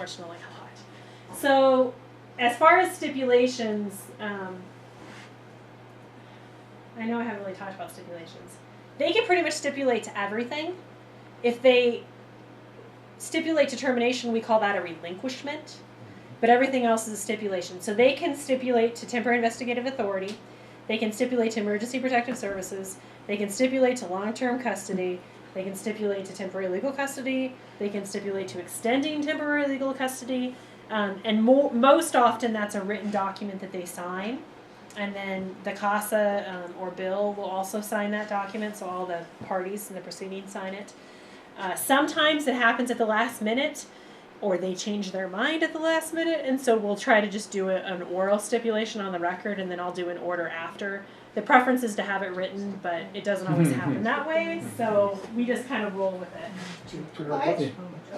unfortunately a lot. So as far as stipulations, I know I haven't really talked about stipulations. They can pretty much stipulate to everything. If they stipulate to termination, we call that a relinquishment. But everything else is a stipulation. So they can stipulate to temporary investigative authority. They can stipulate to emergency protective services. They can stipulate to long-term custody. They can stipulate to temporary legal custody. They can stipulate to extending temporary legal custody. And most often that's a written document that they sign. And then the CASA or Bill will also sign that document, so all the parties in the proceeding sign it. Sometimes it happens at the last minute, or they change their mind at the last minute, and so we'll try to just do an oral stipulation on the record, and then I'll do an order after. The preference is to have it written, but it doesn't always happen that way, so we just kind of roll with it.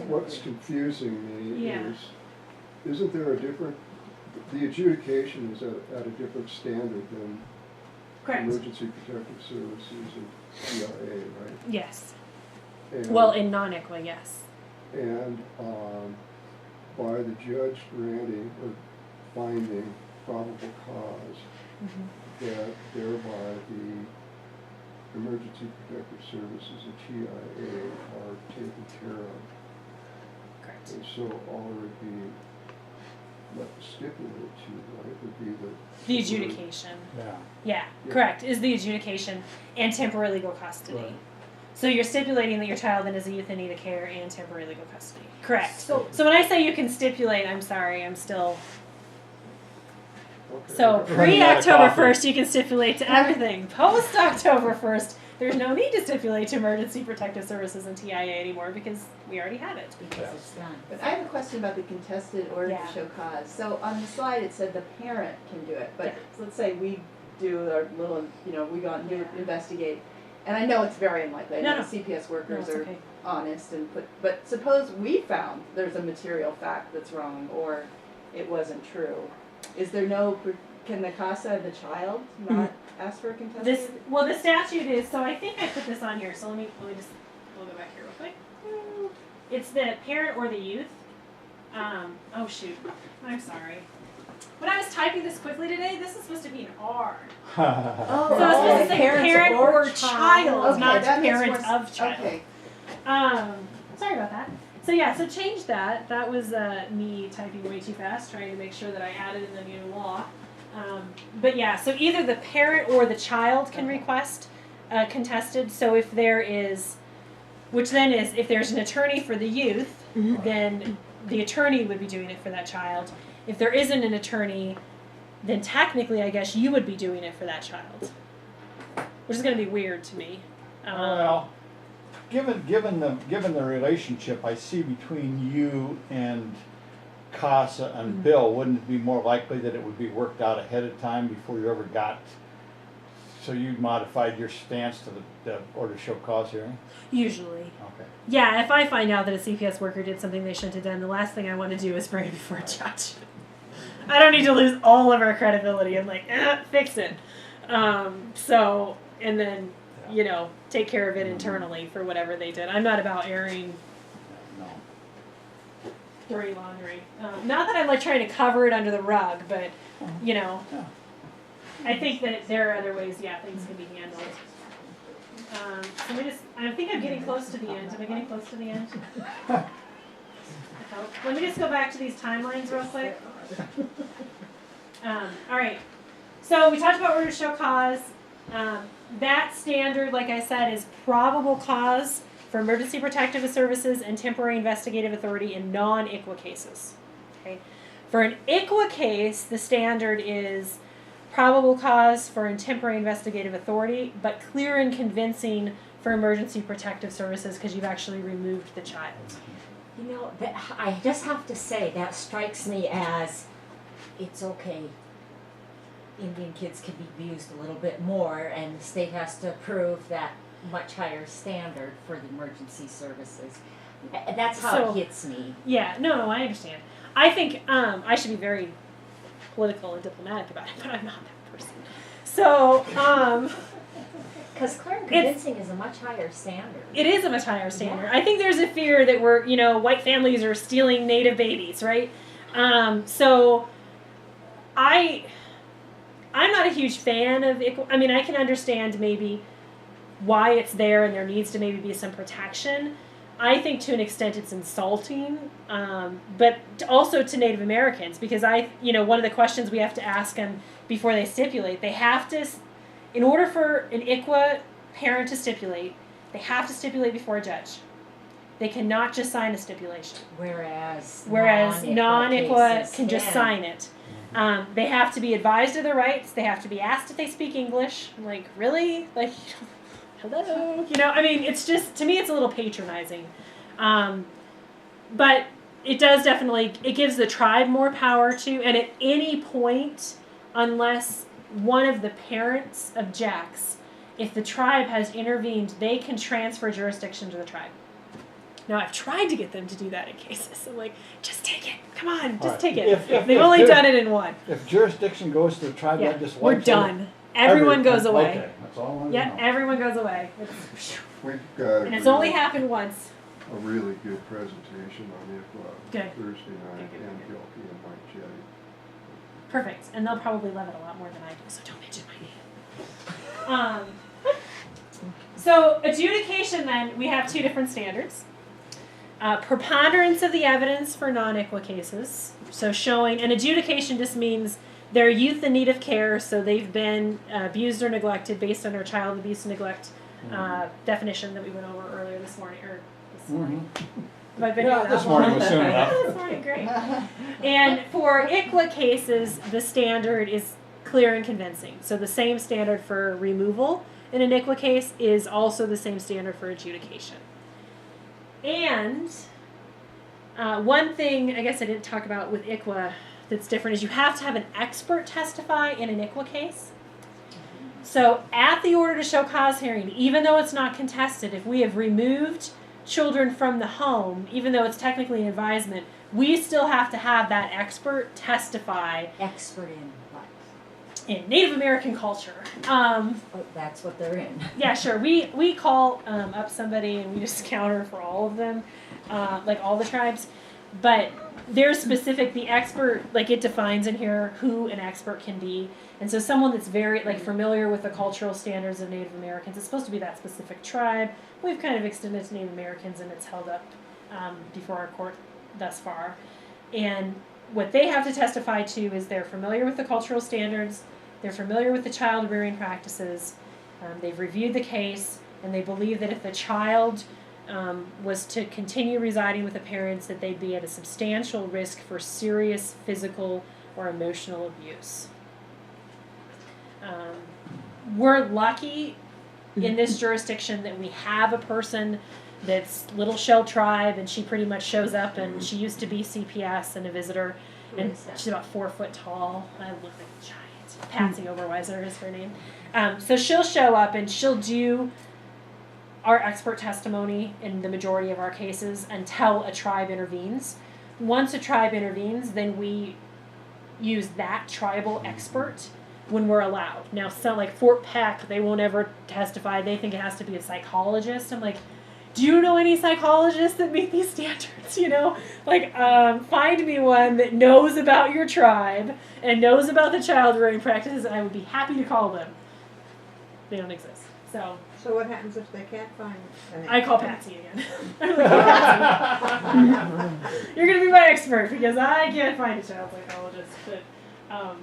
What's confusing me Yeah. is, isn't there a different, the adjudication is at a different standard than Correct. Emergency Protective Services and CIA, right? Yes. And, Well, in non-ICWA, yes. And by the judge granting or finding probable cause, that thereby the Emergency Protective Services and TIA are taken care of. Correct. And so all it would be left to stipulate to, right, would be The adjudication. Yeah. Yeah, Yeah. correct, is the adjudication and temporary legal custody. Right. So you're stipulating that your child then is a youth in need of care and temporary legal custody. Correct. So- So when I say you can stipulate, I'm sorry, I'm still... Okay. So Running out of pre-October coffee. 1st, you can stipulate to everything. Post-October 1st, there's no need to stipulate to Emergency Protective Services and TIA anymore because we already have it. Because it's done. But I have a question about the contested order Yeah. to show cause. So on the slide, it said the parent can do it, but Yeah. let's say we do our little, we go out and Yeah. investigate. And I know it's very unlikely. I No, know no. CPS No, workers it's are okay. honest and but suppose we found there's a material fact that's wrong or it wasn't true. Is there can the CASA, the child, not ask for a contested? The statute is, so I think I put this on here, so we'll go back here real quick. It's the parent or the youth. Oh shoot, I'm sorry. When I was typing this quickly today, this is supposed to be an R. So it's supposed to say parent or child, Okay, not that makes parent more of child. Okay. Sorry about that. So yeah, so change that. That was me typing way too fast, trying to make sure that I added in the new law. But yeah, so either the parent or the child can request contested. So if there is, which then is, if there's an attorney for the youth, then the attorney would be doing it for that child. If there isn't an attorney, then technically I guess you would be doing it for that child. Which is going to be weird to me. Well, given the relationship I see between you and CASA and Bill, wouldn't it be more likely that it would be worked out ahead of time before you ever got? So you modified your stance to the order to show cause hearing? Usually. Okay. Yeah, if I find out that a CPS worker did something they shouldn't have done, the last thing I want to do is bring it before a judge. I don't need to lose all of our credibility. I'm like, fix it. And then, take care of it internally for whatever they did. I'm not about airing No. dirty laundry. Not that I'm like trying to cover it under the rug, but, Yeah. I think that there are other ways, things can be handled. I think I'm getting close to the end. Am I getting close to the end? I hope. Let me just go back to these timelines real quick. All right. So we talked about order to show cause. That standard, like I said, is probable cause for emergency protective services and temporary investigative authority in non-ICWA cases. Okay. For an ICWA case, the standard is probable cause for temporary investigative authority, but clear and convincing for emergency protective services because you've actually removed the child. I just have to say, that strikes me as, it's okay. Indian kids can be abused a little bit more, and the state has to approve that much higher standard for the emergency services. That's how it hits me. Yeah, no, I understand. I think I should be very political and diplomatic about it, but I'm not that person. So, Because clear and convincing is a much higher standard. It is a much higher standard. Yeah. I think there's a fear that we're, white families are stealing Native babies, right? So I'm not a huge fan of ICWA. I mean, I can understand maybe why it's there and there needs to maybe be some protection. I think to an extent it's insulting, but also to Native Americans, because one of the questions we have to ask them before they stipulate, they have to, in order for an ICWA parent to stipulate, they have to stipulate before a judge. They cannot just sign a stipulation. Whereas non-ICWA cases can just sign it. They have to be advised of their rights. They have to be asked if they speak English. I'm like, really? Like, hello? It's just, to me, it's a little patronizing. But it does definitely, it gives the tribe more power to, and at any point, unless one of the parents objects, if the tribe has intervened, they can transfer jurisdiction to the tribe. Now, I've tried to get them to do that in cases. I'm like, just take it. Come on, just take it. They've only done it in one. If jurisdiction goes to the tribe, that just we're wipes done. Everyone goes away. Okay, that's all I wanted Yeah, to know. everyone goes away. We've got And it's only happened once. a really good presentation on ICWA Good. Thursday night, Good. and Gilkey and Mike Jetty. Perfect. And they'll probably love it a lot more than I do, so don't mention my name. So adjudication, then, we have two different standards. Preponderance of the evidence for non-ICWA cases. So showing, and adjudication just means their youth in need of care, so they've been abused or neglected based on our child abuse and neglect definition that we went over earlier this morning. Have I been here that this long? morning was soon enough. This morning, great. And for ICWA cases, the standard is clear and convincing. So the same standard for removal in an ICWA case is also the same standard for adjudication. And one thing I guess I didn't talk about with ICWA that's different is you have to have an expert testify in an ICWA case. So at the order to show cause hearing, even though it's not contested, if we have removed children from the home, even though it's technically an advisement, we still have to have that expert testify. Expert in what? In Native American culture. Oh, that's what they're in. Yeah, sure. We call up somebody and we just counter for all of them, like all the tribes. But there's specific, the expert, like it defines in here who an expert can be. And so someone that's very familiar with the cultural standards of Native Americans, it's supposed to be that specific tribe. We've kind of extended to Native Americans and it's held up before our court thus far. And what they have to testify to is they're familiar with the cultural standards, they're familiar with the child rearing practices, they've reviewed the case, and they believe that if the child was to continue residing with the parents, that they'd be at a substantial risk for serious physical or emotional abuse. We're lucky in this jurisdiction that we have a person that's Little Shell Tribe, and she pretty much shows up, and she used to be CPS and a visitor, and she's about 4 foot tall. I look like a giant. Patsy Oberweiser is her name. So she'll show up and she'll do our expert testimony in the majority of our cases until a tribe intervenes. Once a tribe intervenes, then we use that tribal expert when we're allowed. Now, so like Fort Peck, they won't ever testify. They think it has to be a psychologist. I'm like, do you know any psychologists that meet these standards? Find me one that knows about your tribe and knows about the child rearing practices, and I would be happy to call them. They don't exist. So what happens if they can't find an I call Patsy again. I'm like, Patsy, you're going to be my expert because I can't find a child psychologist. But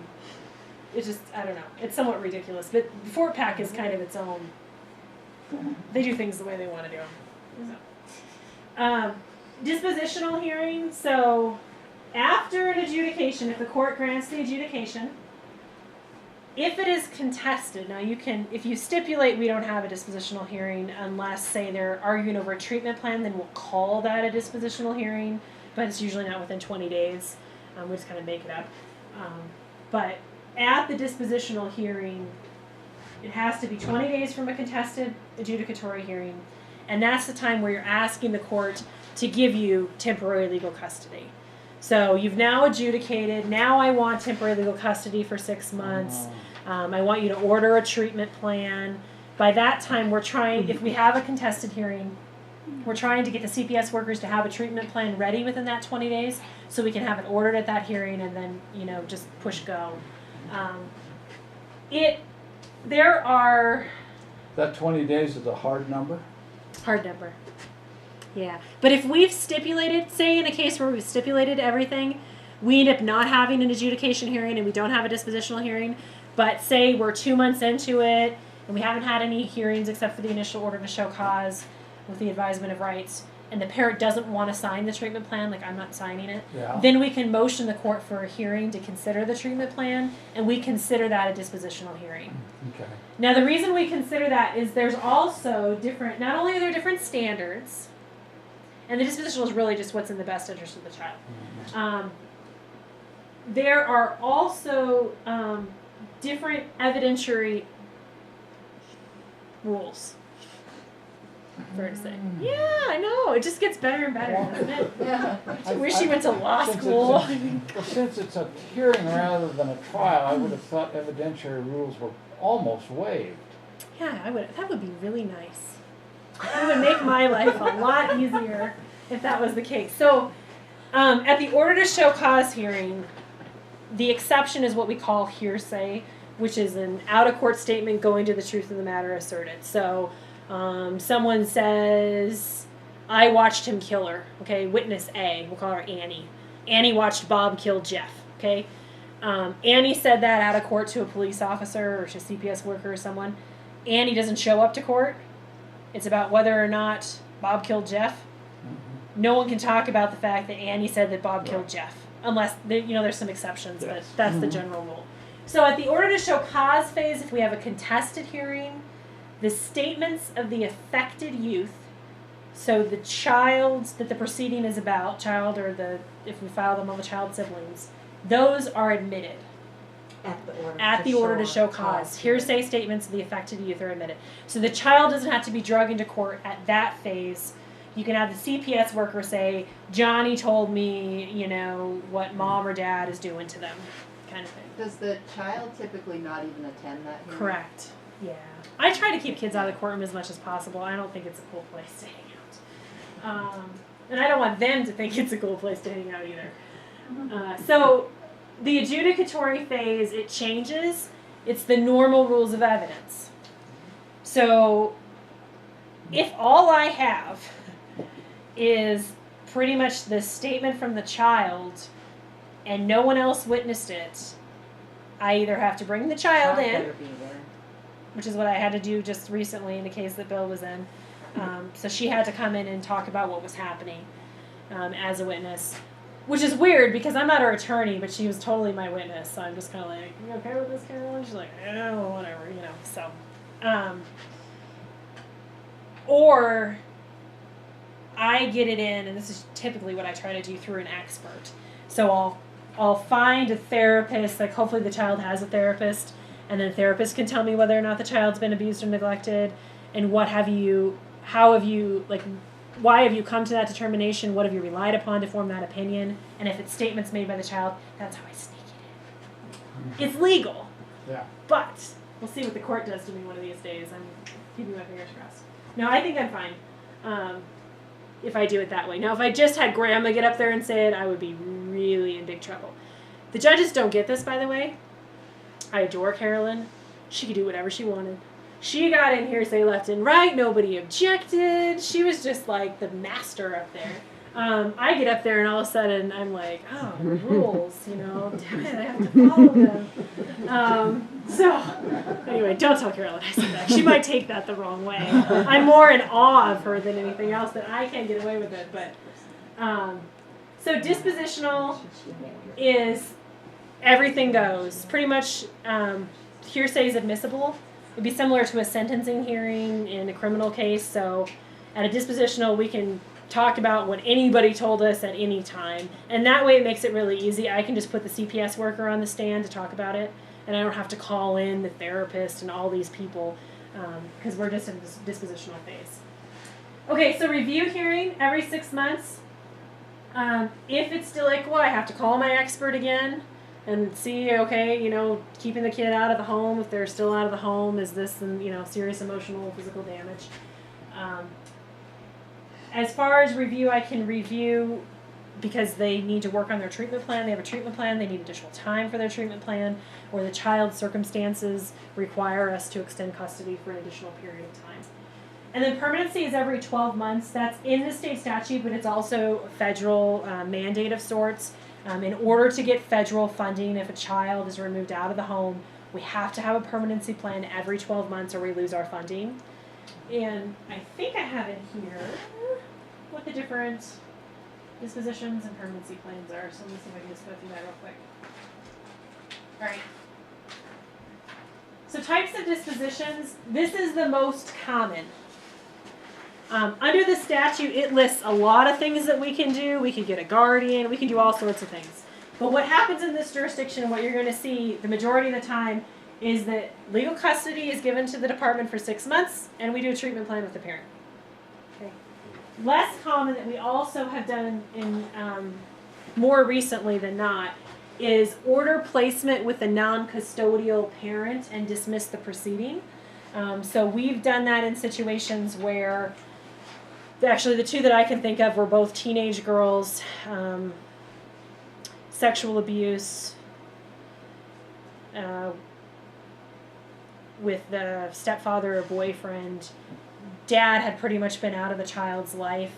it's just, I don't know. It's somewhat ridiculous. But Fort Peck is kind of its own. They do things the way they want to do them. So. Dispositional hearing. So after an adjudication, if the court grants the adjudication, if it is contested, now you can, if you stipulate we don't have a dispositional hearing unless, say, they're arguing over a treatment plan, then we'll call that a dispositional hearing, but it's usually not within 20 days. We just kind of make it up. But at the dispositional hearing, it has to be 20 days from a contested adjudicatory hearing, and that's the time where you're asking the court to give you temporary legal custody. So you've now adjudicated, now I want temporary legal custody for 6 months. I want you to order a treatment plan. By that time, we're trying, if we have a contested hearing, we're trying to get the CPS workers to have a treatment plan ready within that 20 days so we can have it ordered at that hearing and then, just push go. There are That 20 days is a hard number? hard number. Yeah. But if we've stipulated, say in a case where we've stipulated everything, we end up not having an adjudication hearing and we don't have a dispositional hearing, but say we're 2 months into it and we haven't had any hearings except for the initial order to show cause with the advisement of rights, and the parent doesn't want to sign the treatment plan, like I'm not signing it, Yeah. then we can motion the court for a hearing to consider the treatment plan, and we consider that a dispositional hearing. Okay. Now, the reason we consider that is there's also different, not only are there different standards, and the dispositional is really just what's in the best interest of the child. There are also different evidentiary rules. Fair to say. Yeah, I know. It just gets better and better, doesn't it? Yeah. I wish you went to law Since school. Since it's a hearing rather than a trial, I would have thought evidentiary rules were almost waived. Yeah, I would. That would be really nice. It would make my life a lot easier if that was the case. So, at the order to show cause hearing, the exception is what we call hearsay, which is an out-of-court statement going to the truth of the matter asserted. So, someone says, I watched him kill her. Okay, witness A, we'll call her Annie. Annie watched Bob kill Jeff. Okay, Annie said that out of court to a police officer or to a CPS worker or someone. Annie doesn't show up to court. It's about whether or not Bob killed Jeff. No one can talk about the fact that Annie said that Bob killed Jeff, unless there's some exceptions, but that's the general rule. So at the order to show cause phase, if we have a contested hearing, the statements of the affected youth, so the child that the proceeding is about, child or if we file them on the child siblings, those are admitted. At the order to show cause. Hearsay statements of the affected youth are admitted. So the child doesn't have to be dragged into court at that phase. You can have the CPS worker say, Johnny told me, what mom or dad is doing to them, kind of thing. Does the child typically not even attend that hearing? Correct. Yeah. I try to keep kids out of the courtroom as much as possible. I don't think it's a cool place to hang out. And I don't want them to think it's a cool place to hang out either. So the adjudicatory phase, it changes. It's the normal rules of evidence. So if all I have is pretty much the statement from the child and no one else witnessed it, I either have to bring the child in, which is what I had to do just recently in the case that Bill was in. So she had to come in and talk about what was happening as a witness, which is weird because I'm not her attorney, but she was totally my witness. So I'm just kind of like, you okay with this, Carolyn? She's like, oh, whatever, So, or I get it in, and this is typically what I try to do through an expert. So I'll find a therapist, like hopefully the child has a therapist, and then the therapist can tell me whether or not the child's been abused or neglected, and why have you come to that determination, what have you relied upon to form that opinion, and if it's statements made by the child, that's how I sneak it in. It's legal. Yeah. But we'll see what the court does to me one of these days. I'm keeping my fingers crossed. No, I think I'm fine. If I do it that way. Now, if I just had Grandma get up there and say it, I would be really in big trouble. The judges don't get this, by the way. I adore Carolyn. She could do whatever she wanted. She got in hearsay left and right. Nobody objected. She was just like the master up there. I get up there and all of a sudden I'm like, oh, rules, damn it, I have to follow them. So, anyway, don't tell Carolyn I said that. She might take that the wrong way. I'm more in awe of her than anything else, that I can't get away with it. But so dispositional is everything goes. Pretty much hearsay is admissible. It'd be similar to a sentencing hearing in a criminal case. So at a dispositional, we can talk about what anybody told us at any time. And that way it makes it really easy. I can just put the CPS worker on the stand to talk about it. And I don't have to call in the therapist and all these people because we're just in this dispositional phase. Okay, so review hearing every 6 months. If it's still equal, I have to call my expert again. and see, okay, keeping the kid out of the home, if they're still out of the home, is this, and serious emotional, physical damage. As far as review, I can review because they need to work on their treatment plan. They have a treatment plan. They need additional time for their treatment plan, or the child's circumstances require us to extend custody for an additional period of time. And then permanency is every 12 months. That's in the state statute, but it's also a federal mandate of sorts. In order to get federal funding, if a child is removed out of the home, we have to have a permanency plan every 12 months or we lose our funding. And I think I have it here what the different dispositions and permanency plans are. So let me see if I can just go through that real quick. All right. So types of dispositions, this is the most common. Under the statute, it lists a lot of things that we can do. We can get a guardian. We can do all sorts of things. But what happens in this jurisdiction, what you're going to see the majority of the time, is that legal custody is given to the department for 6 months, and we do a treatment plan with the parent. Okay. Less common that we also have done in more recently than not is order placement with a non-custodial parent and dismiss the proceeding. So we've done that in situations where, actually the two that I can think of were both teenage girls, sexual abuse with the stepfather or boyfriend. Dad had pretty much been out of the child's life.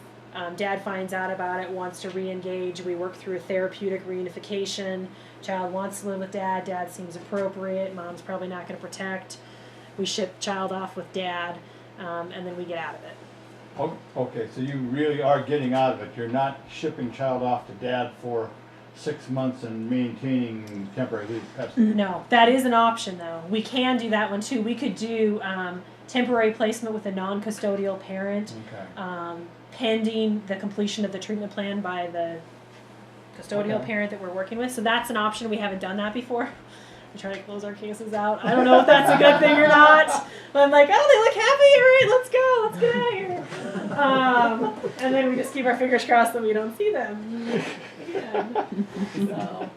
Dad finds out about it, wants to re-engage. We work through a therapeutic reunification. Child wants to live with dad. Dad seems appropriate. Mom's probably not going to protect. We ship child off with dad, and then we get out of it. Okay, so you really are getting out of it. You're not shipping child off to dad for 6 months and maintaining temporary leave custody. No, that is an option though. We can do that one too. We could do temporary placement with a non-custodial parent, Okay. pending the completion of the treatment plan by the custodial Okay. parent that we're working with. So that's an option. We haven't done that before. We try to close our cases out. I don't know if that's a good thing or not. But I'm like, oh, they look happy. All right, let's go. Let's get out of here. And then we just keep our fingers crossed that we don't see them again. So,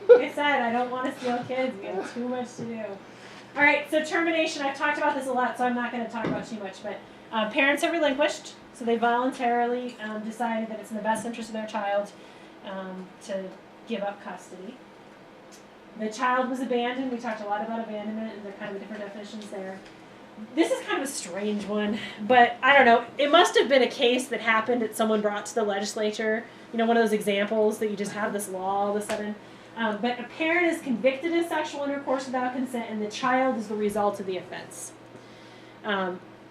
like I said, I don't want to steal kids. We have too much to do. All right, so termination. I've talked about this a lot, so I'm not going to talk about too much. But parents have relinquished, so they voluntarily decided that it's in the best interest of their child to give up custody. The child was abandoned. We talked a lot about abandonment and the kind of different definitions there. This is kind of a strange one, but I don't know. It must have been a case that happened that someone brought to the legislature. One of those examples that you just have this law all of a sudden. But a parent is convicted of sexual intercourse without consent, and the child is the result of the offense.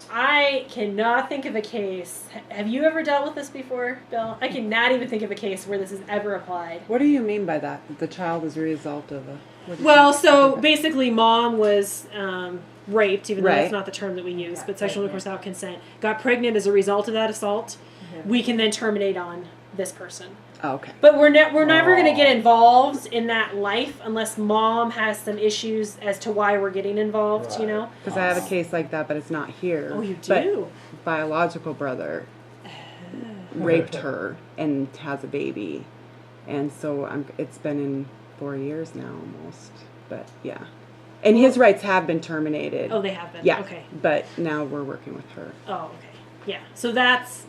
I cannot think of a case. Have you ever dealt with this before, Bill? I cannot even think of a case where this is ever applied. What do you mean by that? The child is a result of a... Well, so basically mom was raped, even though Right. that's not the term that we use, but sexual intercourse without consent, got pregnant as a result of that assault. We can then terminate on this person. Oh, okay. But we're never going to get involved in that life unless mom has some issues as to why we're getting involved, Right. Because I have a case like that, but it's not here. Oh, you But do? biological brother raped her and has a baby. And so it's been in 4 years now almost. But yeah. And his rights have been terminated. Oh, they have been? Yeah. Okay. But now we're working with her. Oh, okay. Yeah. So that's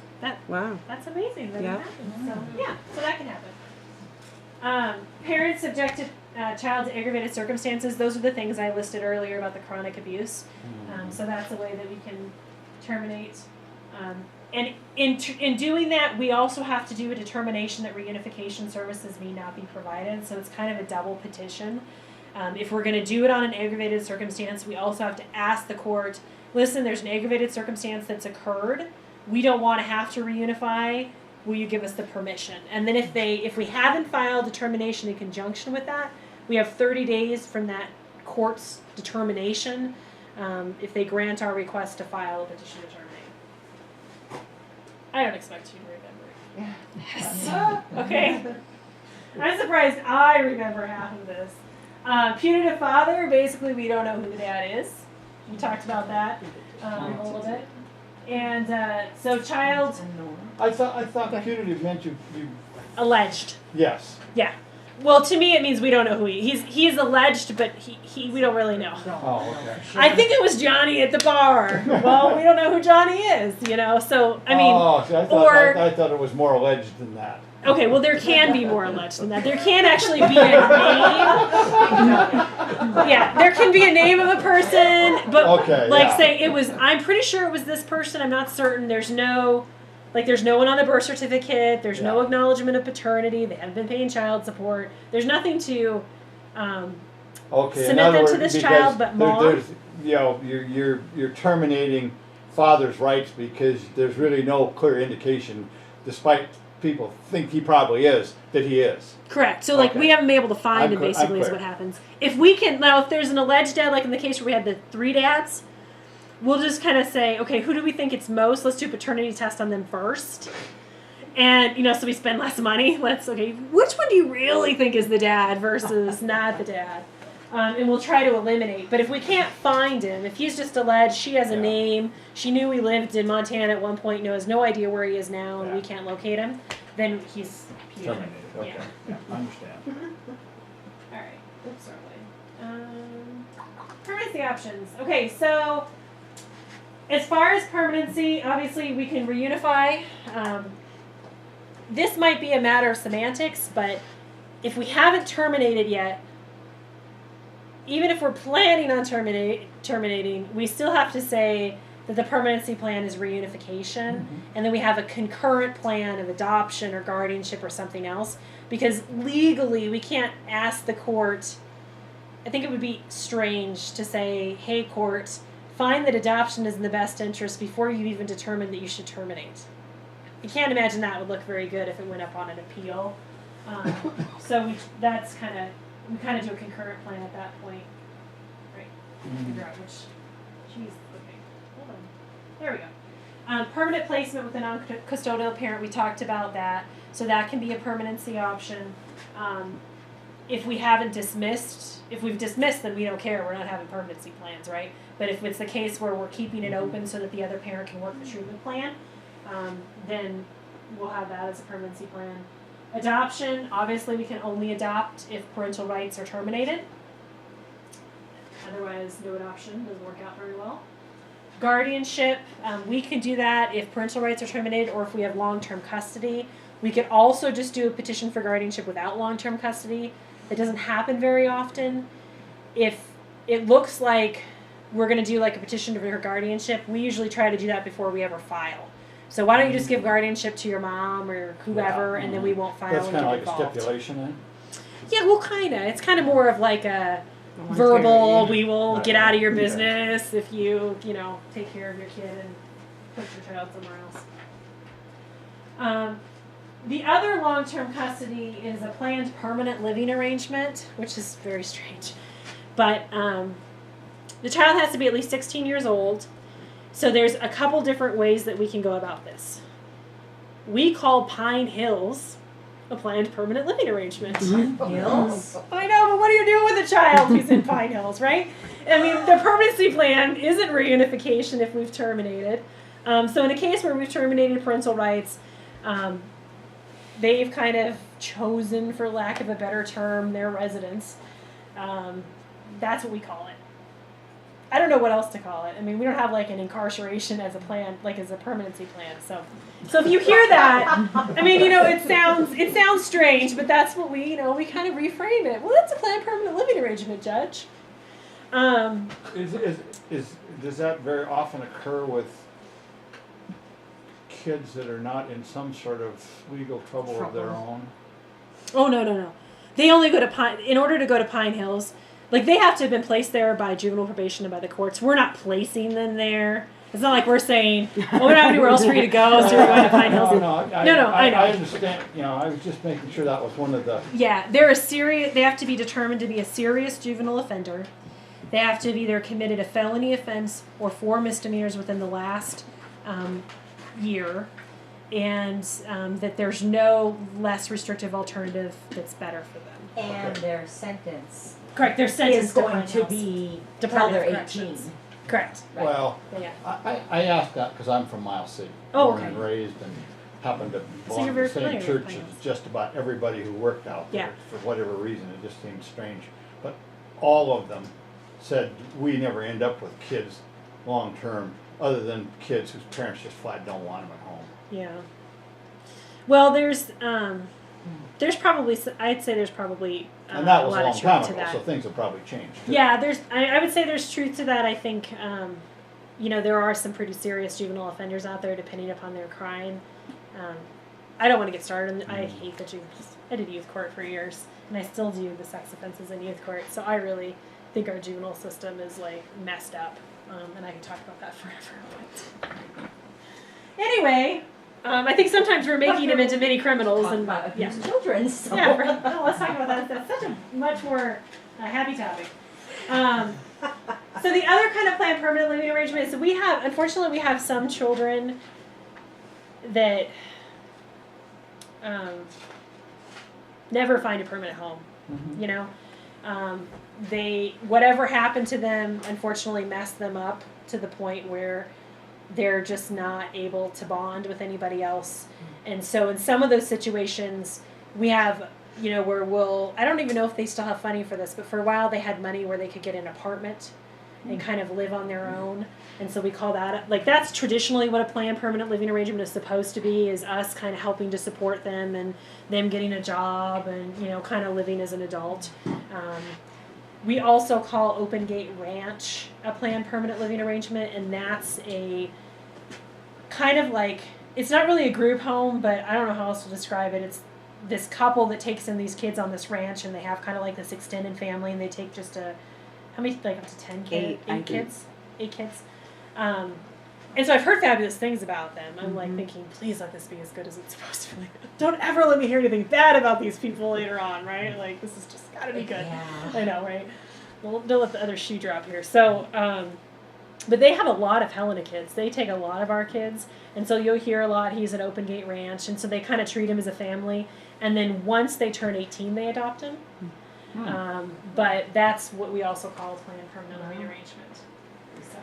Wow. amazing that Yeah. it happened. So, yeah, so that can happen. Parents subjected child to aggravated circumstances. Those are the things I listed earlier about the chronic abuse. So that's a way that we can terminate. And in doing that, we also have to do a determination that reunification services may not be provided. So it's kind of a double petition. If we're going to do it on an aggravated circumstance, we also have to ask the court, listen, there's an aggravated circumstance that's occurred. We don't want to have to reunify. Will you give us the permission? And then if we haven't filed determination in conjunction with that, we have 30 days from that court's determination if they grant our request to file a petition to terminate. I don't expect you to remember. Yes. Okay. I'm surprised I remember half of this. Putative father, basically we don't know who the dad is. We talked about that a little bit. And so child I thought punitive meant you alleged. yes. Yeah. Well, to me, it means we don't know who he is alleged, but we don't really know. Oh, okay. I think it was Johnny at the bar. Well, we don't know who Johnny is, you know. So I mean, Oh, see, I thought it was more alleged than that. okay, well, there can be more alleged than that. There can actually be a name. Yeah, there can be a name of a person, but Okay, like yeah. say it was. I'm pretty sure it was this person. I'm not certain. There's no one on the birth certificate. There's no Yeah. acknowledgement of paternity. They haven't been paying child support. There's nothing to. Okay, in Submit other them to words, this because child, but mom- there's, you know, you're terminating father's rights because there's really no clear indication, despite people think he probably is, that he is. Correct. So, like, Okay. we haven't been able to find I'm him, clear- I'm basically, is clear. what happens. If we can, now, if there's an alleged dad, like in the case where we had the 3 dads, we'll just kind of say, okay, who do we think it's most? Let's do a paternity test on them first. And, you know, so we spend less money. Okay, which one do you really think is the dad versus not the dad? And we'll try to eliminate. But if we can't find him, if he's just alleged, she has a Yeah. name, she knew he lived in Montana at one point, has no idea where he is now, and we Yeah. can't locate him, then he's Terminated. Okay. Yeah. Yeah, I understand. All right. Oops, sorry. Permanency options. Okay, so as far as permanency, obviously we can reunify. This might be a matter of semantics, but if we haven't terminated yet, even if we're planning on terminating, we still have to say that the permanency plan is reunification, and then we have a concurrent plan of adoption or guardianship or something else, because legally we can't ask the court. I think it would be strange to say, hey, court, find that adoption is in the best interest before you've even determined that you should terminate. You can't imagine that would look very good if it went up on an appeal. So we kind of do a concurrent plan at that point. Right. Figure out which. Jeez. Okay. Hold on. There we go. Permanent placement with a non-custodial parent. We talked about that. So that can be a permanency option. If we haven't dismissed, if we've dismissed, then we don't care. We're not having permanency plans, right? But if it's the case where we're keeping it open so that the other parent can work the treatment plan, then we'll have that as a permanency plan. Adoption, obviously we can only adopt if parental rights are terminated. Otherwise, no adoption doesn't work out very well. Guardianship, we can do that if parental rights are terminated or if we have long-term custody. We could also just do a petition for guardianship without long-term custody. That doesn't happen very often. If it looks like we're going to do like a petition for guardianship, we usually try to do that before we ever file. So why don't you just give guardianship to your mom or whoever, and then we won't file That's and kind get of like involved. a stipulation then? Yeah, well, kind of. It's kind of more of like a Voluntary, verbal, yeah. we will Right. get out of your Okay. business if you take care of your kid and put your child somewhere else. The other long-term custody is a planned permanent living arrangement, which is very strange. But the child has to be at least 16 years old. So there's a couple different ways that we can go about this. We call Pine Hills a planned permanent living arrangement. Hills? I know, but what do you do with a child who's in Pine Hills, right? I mean, the permanency plan isn't reunification if we've terminated. So in a case where we've terminated parental rights, they've kind of chosen, for lack of a better term, their residence. That's what we call it. I don't know what else to call it. I mean, we don't have like an incarceration as a plan, like as a permanency plan. So if you hear that, I mean, it sounds strange, but that's what we kind of reframe it. Well, that's a planned permanent living arrangement, Judge. Does that very often occur with kids that are not in some sort of legal trouble of their own? Oh, no. They only go to in order to go to Pine Hills, like they have to have been placed there by juvenile probation and by the courts. We're not placing them there. It's not like we're saying, well, we don't have anywhere else for you to go, so you're going to Pine Hills. I No, I know. I understand, I was just making sure that was one of the, Yeah, they have to be determined to be a serious juvenile offender. They have to have either committed a felony offense or 4 misdemeanors within the last year, and that there's no less restrictive alternative that's better for them. And their sentence Correct, their sentence is going Pine to Hills. be till Department they're of 18. Corrections. Correct. well, Yeah. I asked that because I'm from Miles City. Oh, Born and okay. raised, and happen to So belong you're to the very same familiar with church plans. as just about everybody who worked out there. Yeah. For whatever reason, it just seemed strange. But all of them said, we never end up with kids long-term, other than kids whose parents just flat don't want them at home. Yeah. Well, there's probably I'd say there's probably And that a was a lot long of time truth to ago, that. so things have probably changed. too. Yeah, I would say there's truth to that. I think there are some pretty serious juvenile offenders out there, depending upon their crime. I don't want to get started. I hate the juveniles. I did youth court for years, and I still do the sex offenses in youth court. So I really think our juvenile system is like messed up, and I could talk about that forever. But anyway, I think sometimes we're making them into mini criminals, Talk and about yeah. abused children, so. Yeah, right. No, let's talk about that. That's such a much more happy topic. So the other kind of planned permanent living arrangement is that unfortunately, we have some children that never find a permanent home. You know, whatever happened to them, unfortunately, messed them up to the point where they're just not able to bond with anybody else. And so in some of those situations, we have, where I don't even know if they still have funding for this, but for a while they had money where they could get an apartment and kind of live on their own. And so we call that, that's traditionally what a planned permanent living arrangement is supposed to be, is us kind of helping to support them and them getting a job and, kind of living as an adult. We also call Open Gate Ranch a planned permanent living arrangement, and that's a kind of it's not really a group home, but I don't know how else to describe it. It's this couple that takes in these kids on this ranch, and they have kind of like this extended family, and they take just how many, up to 10 kids? 8 kids? 8 kids. And so I've heard fabulous things about them. I'm thinking, please let this be as good as it's supposed to be. Don't ever let me hear anything bad about these people later on, right? This is just gotta be good. Yeah. I know, right? Well, don't let the other shoe drop here. So, but they have a lot of Helena kids. They take a lot of our kids. And so you'll hear a lot, he's at Open Gate Ranch. And so they kind of treat him as a family. And then once they turn 18, they adopt him. But that's what we also call a planned permanent living arrangement. So.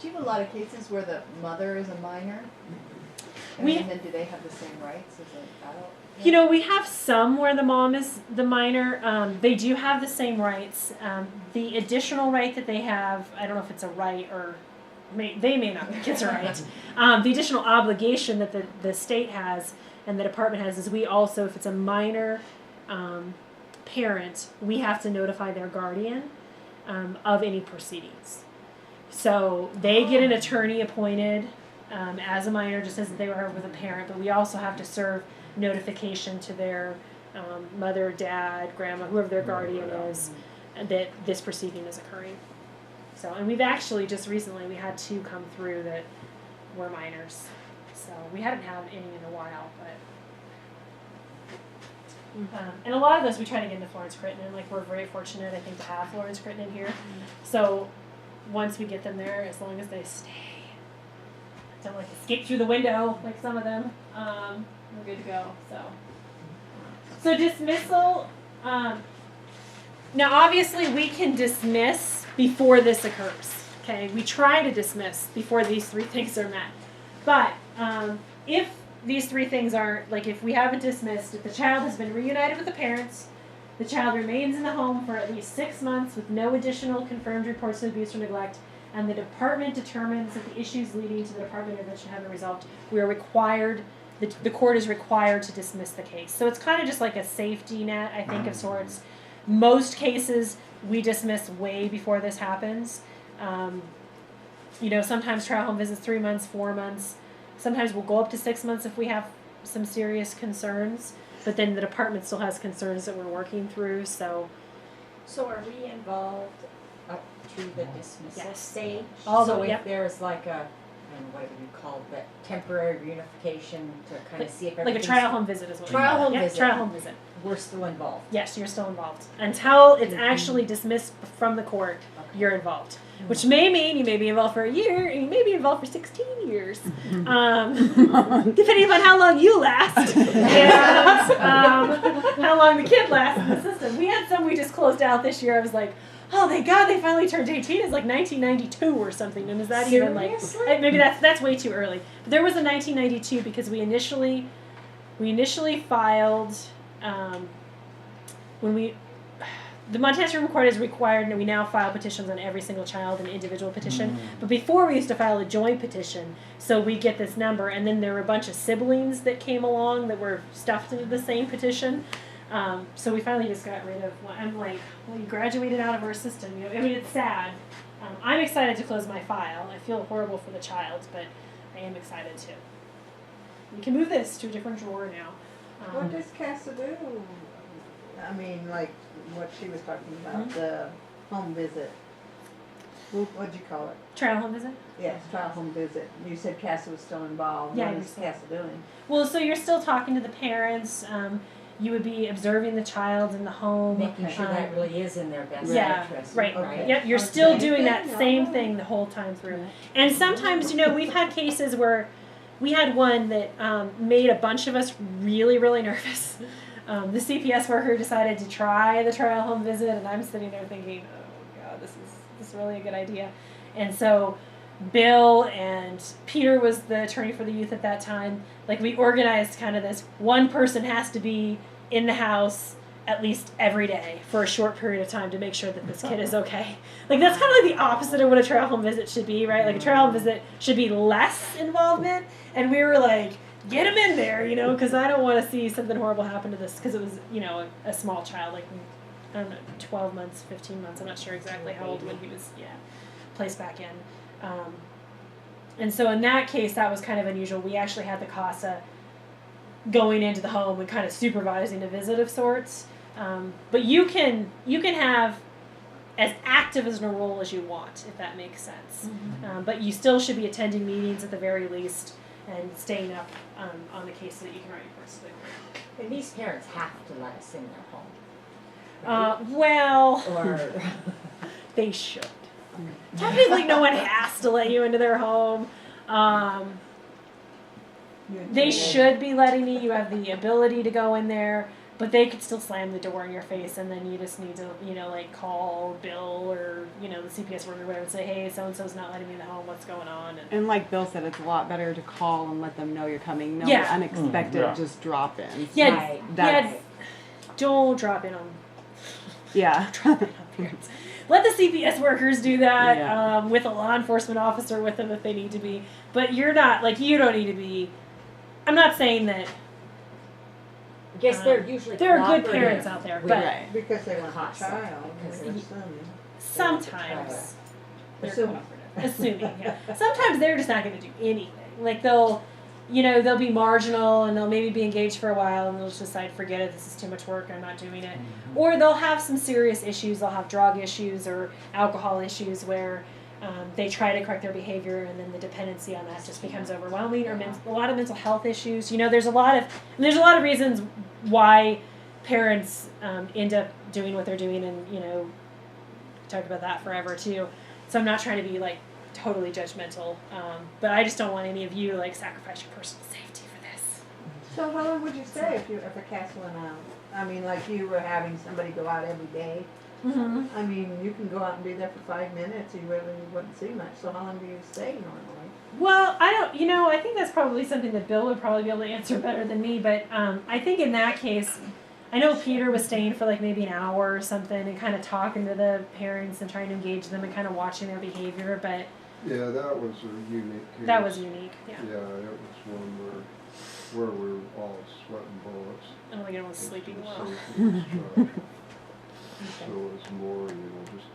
Do you have a lot of cases where the mother is a minor? And then do they have the same rights as an adult? We have some where the mom is the minor. They do have the same rights. The additional right that they have, I don't know if it's a right or they may not think it's a right. The additional obligation that the state has and the department has is we also, if it's a minor parent, we have to notify their guardian of any proceedings. So they get an attorney appointed as a minor, just as they were with a parent, but we also have to serve notification to their mother, dad, grandma, whoever their guardian is, that this proceeding is occurring. So, and we've actually just recently, we had 2 come through that were minors. So we haven't had any in a while, but and a lot of those we try to get into Florence Crittenton. We're very fortunate, I think, to have Florence Crittenton here. So once we get them there, as long as they stay, don't escape through the window like some of them, we're good to go. So dismissal. Now, obviously, we can dismiss before this occurs. Okay, we try to dismiss before these 3 things are met. But if these 3 things aren't, if we haven't dismissed, if the child has been reunited with the parents, the child remains in the home for at least 6 months with no additional confirmed reports of abuse or neglect, and the department determines that the issues leading to the department intervention have been resolved, we are required, the court is required to dismiss the case. So it's kind of just like a safety net, I think, of sorts. Most cases we dismiss way before this happens. Sometimes trial home visits 3 months, 4 months. Sometimes we'll go up to 6 months if we have some serious concerns. But then the department still has concerns that we're working through. So are we involved up to the dismissal Yes. stage? All the so way, if yep. there's whatever you call it, but temporary reunification to kind of see if like a everything's trial home visit is what we Trial call it. home Yep, visit. trial home visit. we're still involved. Yes, you're still involved. Until it's actually dismissed from the court, Okay. you're involved. Which may mean you may be involved for a year, and you may be involved for 16 years. Depending upon how long you last, and how long the kid lasts in the system. We had some we just closed out this year. I was like, oh, thank God they finally turned 18. It's like 1992 or something. And is that even like, Seriously? maybe that's way too early. But there was a 1992 because we initially filed, the Montana Supreme Court has required that we now file petitions on every single child, an individual petition. But before we used to file a joint petition, so we get this number, and then there were a bunch of siblings that came along that were stuffed into the same petition. So we finally just got rid of one. I'm like, well, you graduated out of our system. You know, I mean, it's sad. I'm excited to close my file. I feel horrible for the child, but I am excited too. We can move this to a different drawer now. What does Casa do? I mean, like what she was talking about, the home visit. What'd you call it? Trial home visit? Yes, trial home visit. You said Casa was still involved. Yeah, What you're is still- Casa doing? Well, so you're still talking to the parents. You would be observing the child in the home. Making sure that really is in their best Yeah, interest. right. Okay. Yep, you're Okay. still doing that Same same thing, thing the whole time through. And sometimes, you know, we've had cases where we had one that made a bunch of us really, really nervous. The CPS worker decided to try the trial home visit, and I'm sitting there thinking, oh God, this is really a good idea. And so Bill and Peter was the attorney for the youth at that time. Like, we organized kind of this one person has to be in the house at least every day for a short period of time to make sure that this kid is okay. Like, that's kind of like the opposite of what a trial home visit should be, right? Like, a trial home visit should be less involvement, and we were like, get him in there, you know, because I don't want to see something horrible happen to this, because it was, you know, a small child, like, I don't know, 12 months, 15 months, I'm not sure exactly how old when he was, placed back in. And so in that case, that was kind of unusual. We actually had the CASA going into the home and kind of supervising a visit of sorts. But you can have as active as a role as you want, if that makes sense. But you still should be attending meetings at the very least and staying up on the case so that you can write your first And these parents have to let us in their home. well, Or they should. Technically, no one has to let you into their home. They should be letting me. You have the ability to go in there, but they could still slam the door in your face, and then you just need to, you know, like call Bill or, you know, the CPS worker or whatever and say, hey, so-and-so's not letting me in the home, what's going on? And like Bill said, it's a lot better to call and let them know you're coming. No Yeah. unexpected Yeah. just drop in. Yeah, Right. That's, don't drop in on yeah. parents. Let the CPS workers do that Yeah. with a law enforcement officer with them if they need to be. But you're not, like, you don't need to be. I'm not saying that I guess they're usually there are good cooperative parents out there, with- but Right. Because they want the Casa, child, because they're they- assuming. sometimes they're Assuming. cooperative. Assuming, yeah. Sometimes they're just not going to do anything. Like, they'll be marginal and they'll maybe be engaged for a while and they'll just decide, forget it, this is too much work, I'm not doing it. Or they'll have some serious issues. They'll have drug issues or alcohol issues where they try to correct their behavior, and then the dependency on that just becomes overwhelming. Or a lot of mental health issues. You know, there's a lot of reasons why parents end up doing what they're doing, and you know, talk about that forever too. So I'm not trying to be like totally judgmental, but I just don't want any of you like sacrifice your personal safety for this. So how long would you stay if a cast went out? I mean, like you were having somebody go out every day. Mm-hmm. I mean, you can go out and be there for 5 minutes. You really wouldn't see much. So how long do you stay normally? Well, I think that's probably something that Bill would probably be able to answer better than me, but I think in that case, I know Peter was staying for like maybe an hour or something and kind of talking to the parents and trying to engage them and kind of watching their behavior, but Yeah, that was a unique case. that was unique, yeah. Yeah, it was one where we were all sweating bullets. I don't think anyone was sleeping The well. safety was shot. So it's more, just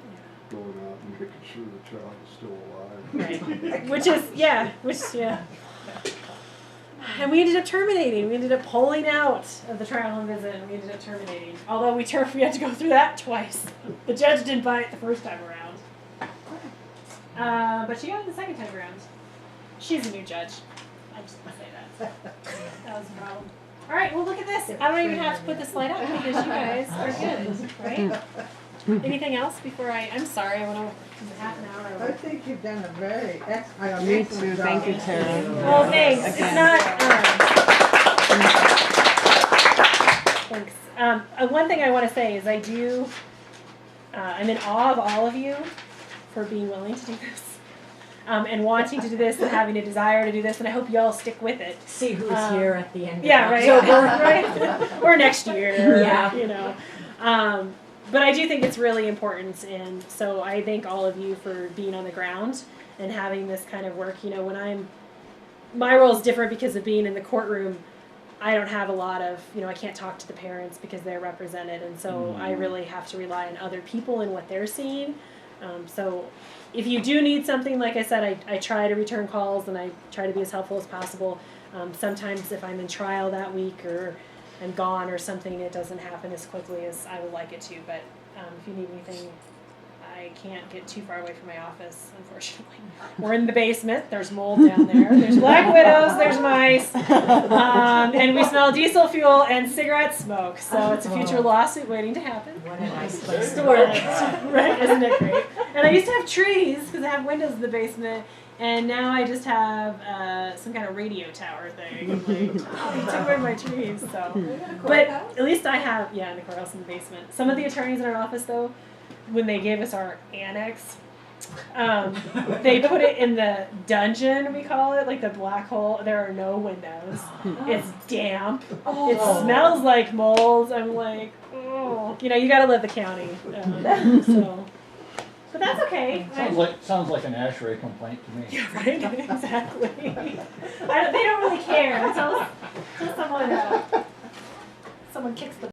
going out and making sure the child is still alive. Right. And we ended up terminating. We ended up pulling out of the trial home visit, and we ended up terminating. Although we had to go through that twice. The judge didn't buy it the first time around. But she got it the second time around. She's a new judge. I just want to say that. That was a problem. All right, well, look at this. I don't even have to put the slide up because you guys are good, right? Anything else before I'm sorry, I went over half an hour. I think you've done a very excellent Me too. Thank you, Tara. Well, thanks. It's Again. not. Thanks. One thing I want to say is I do. I'm in awe of all of you for being willing to do this. And wanting to do this and having a desire to do this, and I hope you all stick with it. See who's here at the end Yeah, of right. October. Right. Or next year. Yeah. You know. But I do think it's really important, and so I thank all of you for being on the ground and having this kind of work. You know, my role is different because of being in the courtroom. I don't have a lot of, I can't talk to the parents because they're represented, and so I really have to rely on other people and what they're seeing. So if you do need something, like I said, I try to return calls and I try to be as helpful as possible. Sometimes if I'm in trial that week or I'm gone or something, it doesn't happen as quickly as I would like it to. But if you need anything, I can't get too far away from my office, unfortunately. We're in the basement. There's mold down there. There's black widows. There's mice. And we smell diesel fuel and cigarette smoke. So it's a future lawsuit waiting to happen. What a nice place to work. Right? Isn't it great? And I used to have trees because I have windows in the basement. And now I just have some kind of radio tower thing. Like, they took away my trees. So, but at least I have, in the courthouse in the basement. Some of the attorneys in our office, though, when they gave us our annex, they put it in the dungeon, we call it, like the black hole. There are no windows. It's damp. It smells like mold. I'm like, oh, you got to live the county. So, but that's okay. Sounds like an ASHRAE complaint to me. Yeah, right. Exactly. They don't really care until someone kicks the